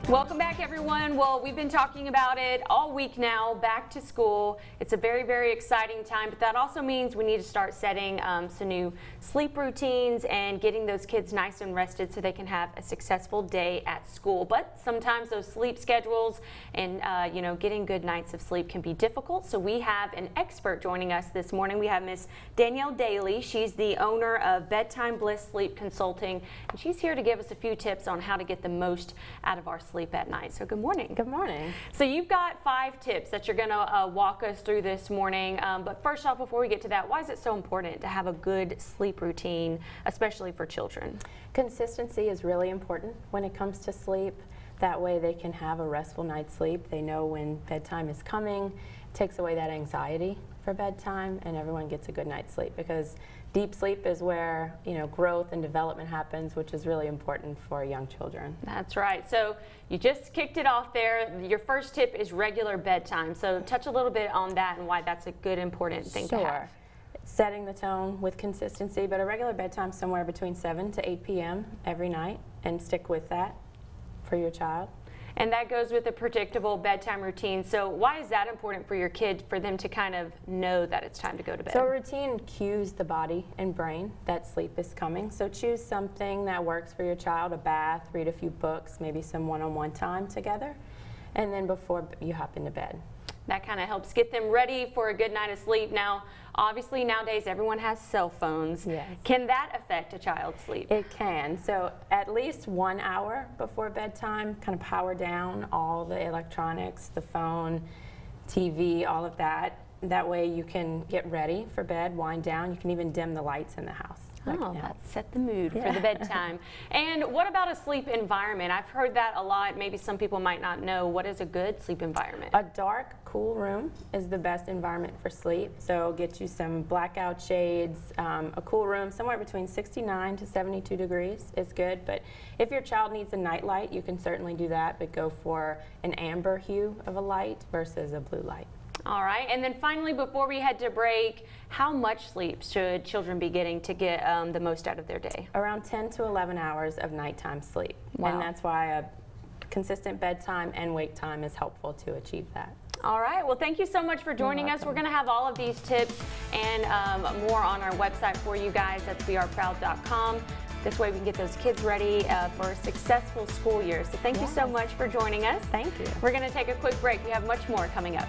Welcome back, everyone. Well, we've been talking about it all week now, back to school. It's a very, very exciting time, but that also means we need to start setting some new sleep routines and getting those kids nice and rested so they can have a successful day at school. But sometimes those sleep schedules and, getting good nights of sleep can be difficult. So we have an expert joining us this morning. We have Miss Danielle Daly. She's the owner of Bedtime Bliss Sleep Consulting, and she's here to give us a few tips on how to get the most out of our sleep at night. So good morning. Good morning. So you've got 5 tips that you're going to walk us through this morning. But first off, before we get to that, why is it so important to have a good sleep routine, especially for children? Consistency is really important when it comes to sleep. That way they can have a restful night's sleep. They know when bedtime is coming. It takes away that anxiety for bedtime, and everyone gets a good night's sleep, because deep sleep is where growth and development happens, which is really important for young children. That's right. So you just kicked it off there. Your first tip is regular bedtime. So touch a little bit on that and why that's a good, important thing to have. Setting the tone with consistency, but a regular bedtime somewhere between 7 to 8 p.m. every night, and stick with that for your child. And that goes with a predictable bedtime routine. So why is that important for your kid, for them to kind of know that it's time to go to bed? So a routine cues the body and brain that sleep is coming. So choose something that works for your child, a bath, read a few books, maybe some one-on-one time together, and then before you hop into bed. That kind of helps get them ready for a good night of sleep. Now, obviously nowadays everyone has cell phones. Yes. Can that affect a child's sleep? It can. So at least 1 hour before bedtime, kind of power down all the electronics, the phone, TV, all of that. That way you can get ready for bed, wind down. You can even dim the lights in the house. Oh, that set the mood for the bedtime. And what about a sleep environment? I've heard that a lot. Maybe some people might not know. What is a good sleep environment? A dark, cool room is the best environment for sleep. So get you some blackout shades. A cool room somewhere between 69 to 72 degrees is good. But if your child needs a night light, you can certainly do that, but go for an amber hue of a light versus a blue light. All right, and then finally, before we head to break, how much sleep should children be getting to get the most out of their day? Around 10 to 11 hours of nighttime sleep. Wow. And that's why a consistent bedtime and wake time is helpful to achieve that. All right, well, thank you so much for joining us. We're going to have all of these tips and more on our website for you guys. That's weareproud.com. This way we can get those kids ready for a successful school year. So thank you so much for joining us. Thank you. We're going to take a quick break. We have much more coming up.